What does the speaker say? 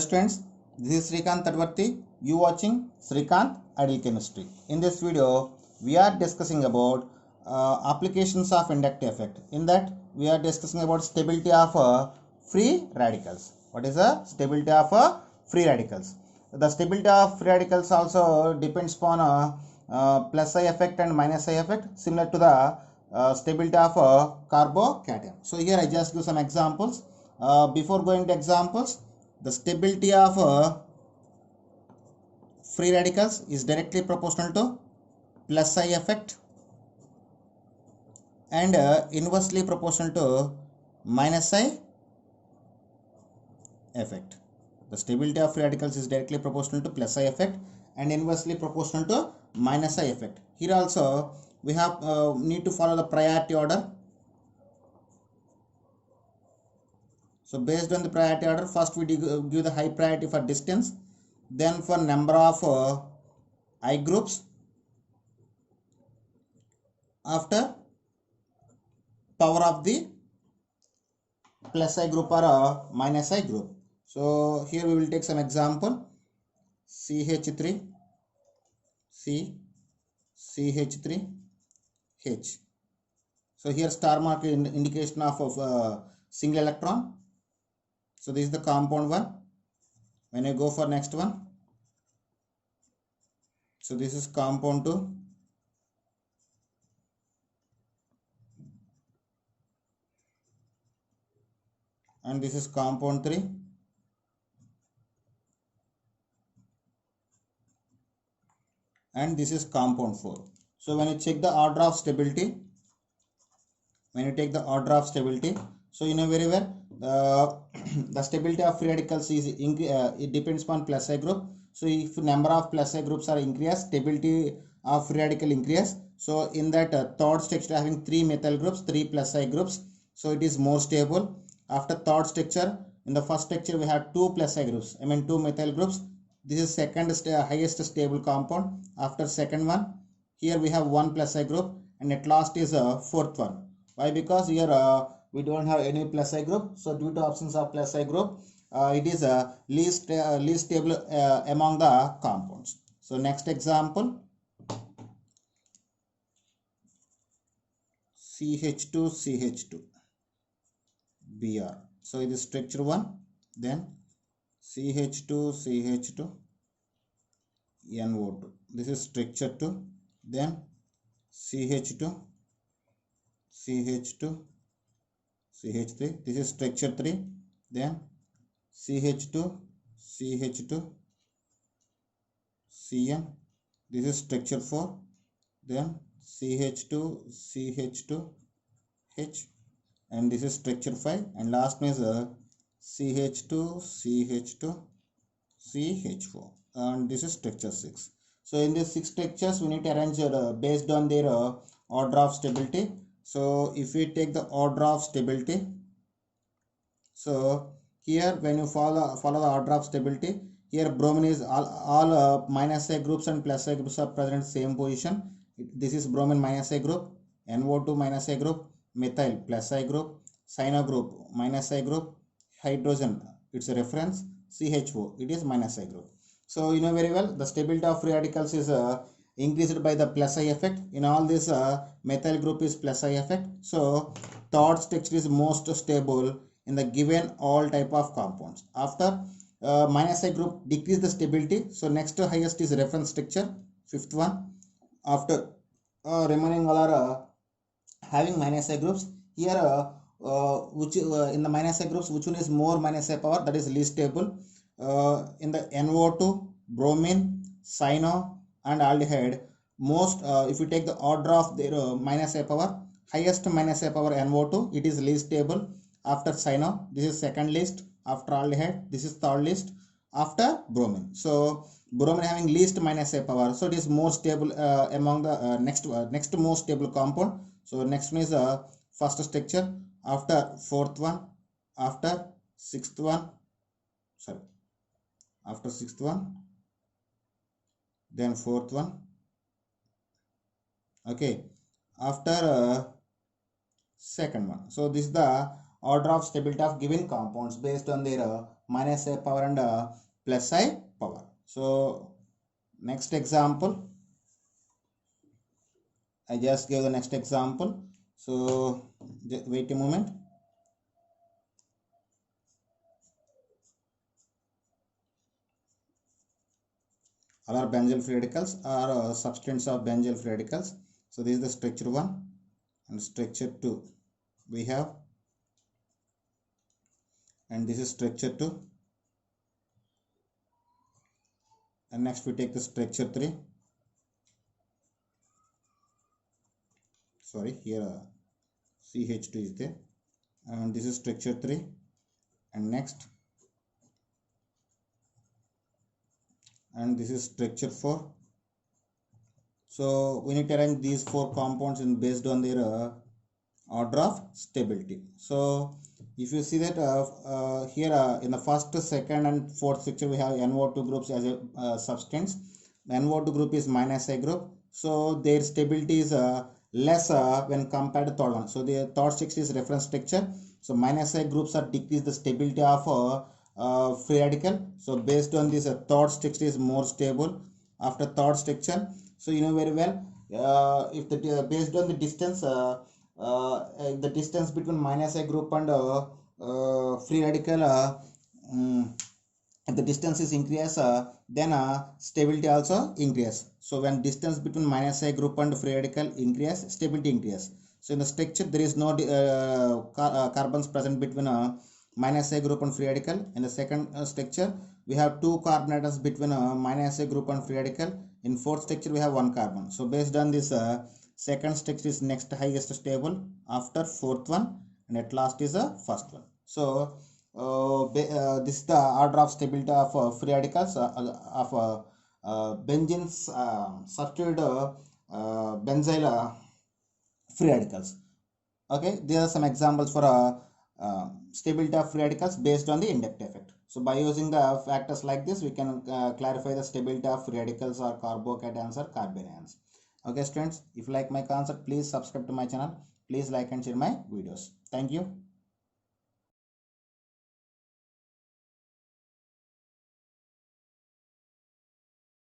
Hello students, this is Srikanth Tadvarti. You watching Srikanth Ideal Chemistry. In this video, we are discussing about applications of inductive effect. In that, we are discussing about stability of free radicals. What is the stability of free radicals? The stability of free radicals also depends upon plus I effect and minus I effect, similar to the stability of carbocation. So here I just give some examples. Before going to examples, the stability of free radicals is directly proportional to plus I effect and inversely proportional to minus I effect. The stability of free radicals is directly proportional to plus I effect and inversely proportional to minus I effect. Here also we have need to follow the priority order. So based on the priority order, first we give the high priority for distance, then for number of I groups, after power of the plus I group or minus I group. So here we will take some example. CH3, C, CH3, H. So here star mark is indication of single electron. So this is the compound one. When I go for next one, so this is compound 2. And this is compound 3. And this is compound 4. So when you check the order of stability, when you take the order of stability, so you know very well the stability of free radicals is it depends upon plus I group. So if number of plus I groups are increased, stability of free radical increase. So in that third structure having 3 methyl groups, 3 plus I groups, so it is more stable. After third structure, in the first structure we have 2 plus I groups, 2 methyl groups. This is second highest stable compound. After second one, here we have 1 plus I group, and at last is fourth one. Why? Because here we don't have any plus I group. So due to absence of plus I group, it is least stable among the compounds. So next example, CH2 CH2 Br. So it is structure 1, then CH2 CH2 NO2. This is structure 2, then CH2 CH2 CH3. This is structure 3, then CH2 CH2 Cn. This is structure 4, then CH2 CH2 H, and this is structure 5, and last is CH2 CH2 CH4, and this is structure 6. So in these 6 structures we need to arrange based on their order of stability. So if we take the order of stability, so here when you follow the order of stability, here bromine is all minus I groups and plus I groups are present in same position. This is bromine minus I group, NO2 minus I group, methyl plus I group, cyano group minus I group, hydrogen it's a reference, CHO it is minus I group. So you know very well the stability of free radicals is increased by the plus I effect. In all this methyl group is plus I effect. So third structure is most stable in the given all type of compounds. After minus I group decrease the stability. So next highest is reference structure, fifth one. After remaining all are having minus I groups. Here which in the minus I groups, which one is more minus I power, that is least stable. In the NO2, bromine, cyano and aldehyde, most if you take the order of their minus I power, highest minus I power NO2, it is least stable. After cyano, this is second least. After aldehyde, this is third least. After bromine, so bromine having least minus I power, so it is more stable among the next most stable compound. So next one is first structure, after fourth one, after sixth one, after sixth one, then fourth one. Okay, after second one. So this is the order of stability of given compounds based on their minus I power and plus I power. So next example, I just gave the next example. So wait a moment. All are benzyl free radicals are substance of benzyl free radicals. So this is the structure 1 and structure 2 we have, and this is structure 2, and next we take the structure 3. Sorry, here CH2 is there, and this is structure 3, and next, and this is structure 4. So we need to arrange these 4 compounds in based on their order of stability. So if you see that here in the first, second and fourth structure we have NO2 groups as a substance. The NO2 group is minus I group, so their stability is less when compared to third one. So the third structure is reference structure. So minus I groups are decrease the stability of free radical. So based on this, third structure is more stable after third structure. So you know very well, if the based on the distance, the distance between minus I group and free radical, if the distance is increase, then stability also increase. So when distance between minus I group and free radical increase, stability increase. So in the structure there is no carbons present between minus I group and free radical. In the second structure we have 2 carbon atoms between minus I group and free radical. In fourth structure we have 1 carbon. So based on this, second structure is next highest stable after fourth one, and at last is the first one. So this is the order of stability of free radicals of benzenes substituted benzyl free radicals. Okay, there are some examples for stability of free radicals based on the inductive effect. So by using the factors like this, we can clarify the stability of free radicals or carbocations or carbanions. Okay students, if you like my concept, please subscribe to my channel. Please like and share my videos. Thank you.